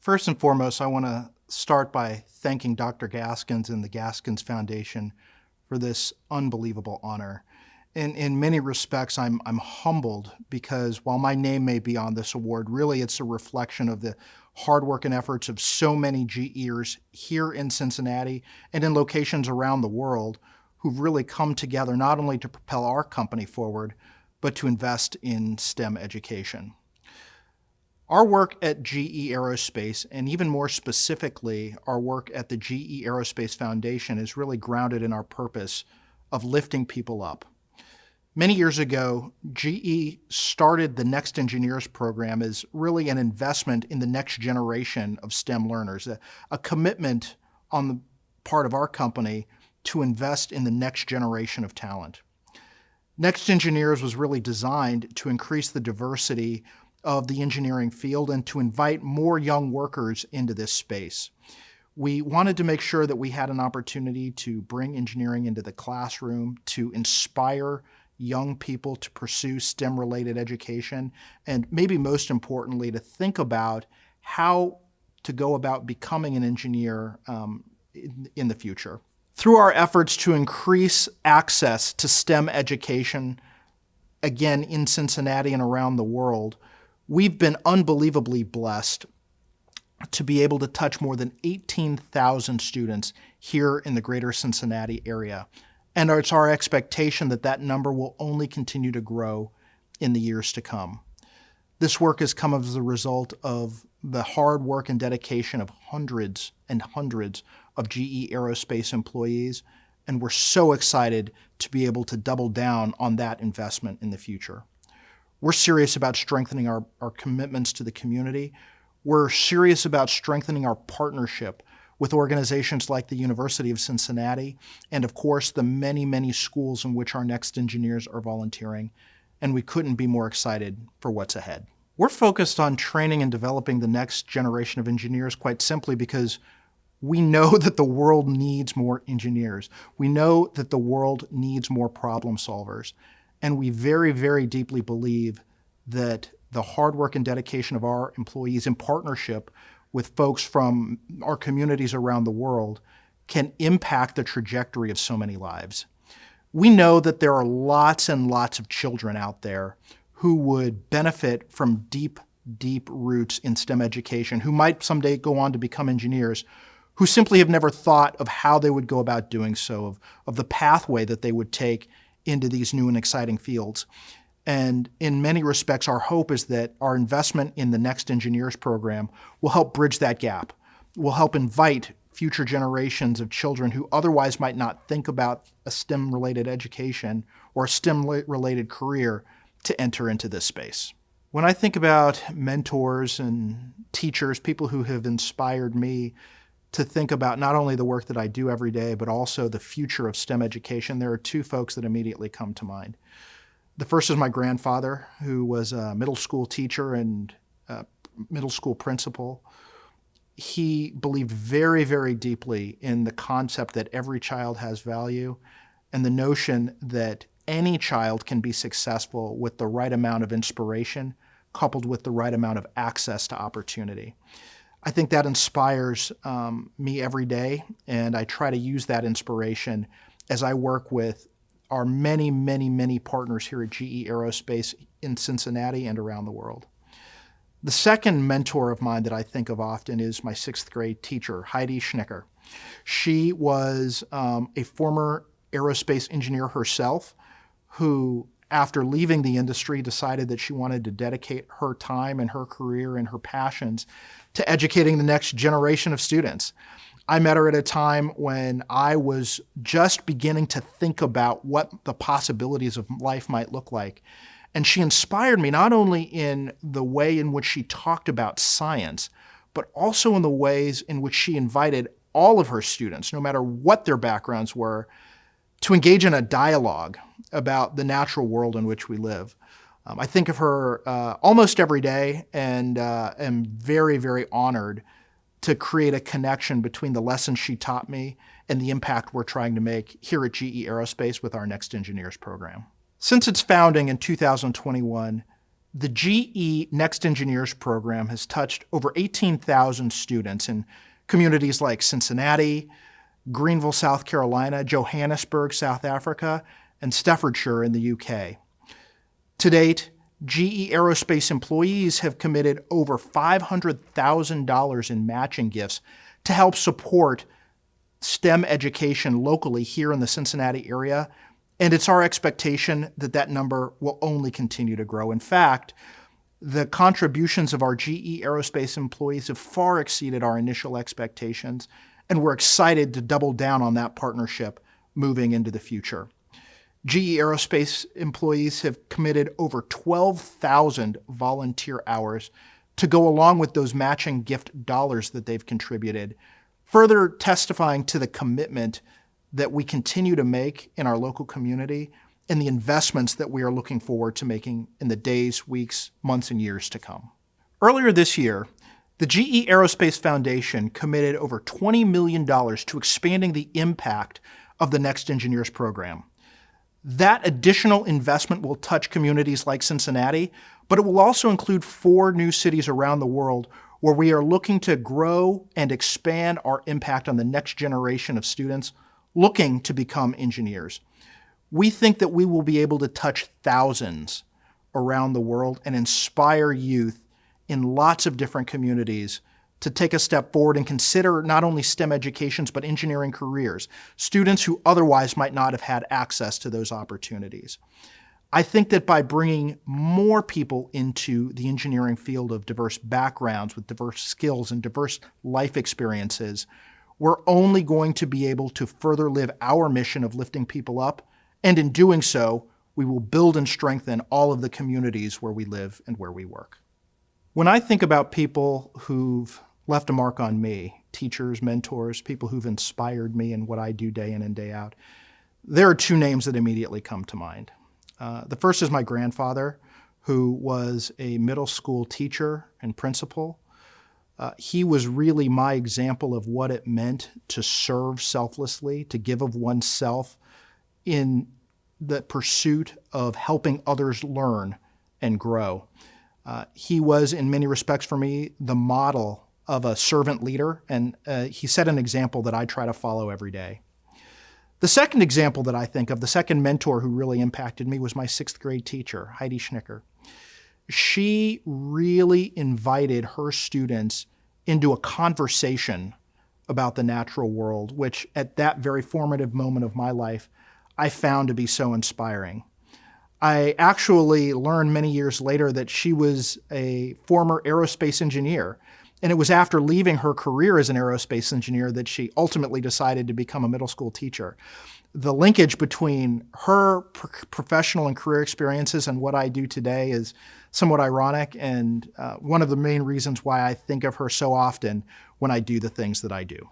First and foremost, I want to start by thanking Dr. Gaskins and the Gaskins Foundation for this unbelievable honor. In many respects, I'm humbled because while my name may be on this award, really it's a reflection of the hard work and efforts of so many GEers here in Cincinnati and in locations around the world who've really come together not only to propel our company forward, but to invest in STEM education. Our work at GE Aerospace, and even more specifically, our work at the GE Aerospace Foundation, is really grounded in our purpose of lifting people up. Many years ago, GE started the Next Engineers program as really an investment in the next generation of STEM learners, a commitment on the part of our company to invest in the next generation of talent. Next Engineers was really designed to increase the diversity of the engineering field and to invite more young workers into this space. We wanted to make sure that we had an opportunity to bring engineering into the classroom, to inspire young people to pursue STEM-related education, and maybe most importantly, to think about how to go about becoming an engineer in the future. Through our efforts to increase access to STEM education, again in Cincinnati and around the world, we've been unbelievably blessed to be able to touch more than 18,000 students here in the greater Cincinnati area. And it's our expectation that that number will only continue to grow in the years to come. This work has come as a result of the hard work and dedication of hundreds and hundreds of GE Aerospace employees, and we're so excited to be able to double down on that investment in the future. We're serious about strengthening our commitments to the community. We're serious about strengthening our partnership with organizations like the University of Cincinnati and, of course, the many, many schools in which our Next Engineers are volunteering, and we couldn't be more excited for what's ahead. We're focused on training and developing the next generation of engineers quite simply because we know that the world needs more engineers. We know that the world needs more problem solvers. And we very, very deeply believe that the hard work and dedication of our employees in partnership with folks from our communities around the world can impact the trajectory of so many lives. We know that there are lots and lots of children out there who would benefit from deep, deep roots in STEM education, who might someday go on to become engineers, who simply have never thought of how they would go about doing so, of the pathway that they would take into these new and exciting fields. And in many respects, our hope is that our investment in the Next Engineers program will help bridge that gap, will help invite future generations of children who otherwise might not think about a STEM-related education or a STEM-related career to enter into this space. When I think about mentors and teachers, people who have inspired me to think about not only the work that I do every day, but also the future of STEM education, there are two folks that immediately come to mind. The first is my grandfather, who was a middle school teacher and middle school principal. He believed very, very deeply in the concept that every child has value and the notion that any child can be successful with the right amount of inspiration coupled with the right amount of access to opportunity. I think that inspires me every day, and I try to use that inspiration as I work with our many, many, many partners here at GE Aerospace in Cincinnati and around the world. The second mentor of mine that I think of often is my sixth grade teacher, Heidi Schnicker. She was a former aerospace engineer herself who, after leaving the industry, decided that she wanted to dedicate her time and her career and her passions to educating the next generation of students. I met her at a time when I was just beginning to think about what the possibilities of life might look like. And she inspired me not only in the way in which she talked about science, but also in the ways in which she invited all of her students, no matter what their backgrounds were, to engage in a dialogue about the natural world in which we live. I think of her almost every day and am very, very honored to create a connection between the lessons she taught me and the impact we're trying to make here at GE Aerospace with our Next Engineers program. Since its founding in 2021, The GE Next Engineers program has touched over 18,000 students in communities like Cincinnati, Greenville, South Carolina, Johannesburg, South Africa, and Staffordshire in the UK. To date, GE Aerospace employees have committed over $500,000 in matching gifts to help support STEM education locally here in the Cincinnati area, and it's our expectation that that number will only continue to grow. In fact, the contributions of our GE Aerospace employees have far exceeded our initial expectations, and we're excited to double down on that partnership moving into the future. GE Aerospace employees have committed over 12,000 volunteer hours to go along with those matching gift dollars that they've contributed, further testifying to the commitment that we continue to make in our local community and the investments that we are looking forward to making in the days, weeks, months, and years to come. Earlier this year, the GE Aerospace Foundation committed over $20 million to expanding the impact of the Next Engineers program. That additional investment will touch communities like Cincinnati, but it will also include 4 new cities around the world where we are looking to grow and expand our impact on the next generation of students looking to become engineers. We think that we will be able to touch thousands around the world and inspire youth in lots of different communities to take a step forward and consider not only STEM educations, but engineering careers, students who otherwise might not have had access to those opportunities. I think that by bringing more people into the engineering field of diverse backgrounds with diverse skills and diverse life experiences, we're only going to be able to further live our mission of lifting people up, and in doing so, we will build and strengthen all of the communities where we live and where we work. When I think about people who've left a mark on me, teachers, mentors, people who've inspired me in what I do day in and day out, there are 2 names that immediately come to mind. The first is my grandfather, who was a middle school teacher and principal. He was really my example of what it meant to serve selflessly, to give of oneself in the pursuit of helping others learn and grow. He was, in many respects for me, the model of a servant leader, and he set an example that I try to follow every day. The second example that I think of, the second mentor who really impacted me, was my 6th grade teacher, Heidi Schnicker. She really invited her students into a conversation about the natural world, which at that very formative moment of my life, I found to be so inspiring. I actually learned many years later that she was a former aerospace engineer, and it was after leaving her career as an aerospace engineer that she ultimately decided to become a middle school teacher. The linkage between her professional and career experiences and what I do today is somewhat ironic, and one of the main reasons why I think of her so often when I do the things that I do.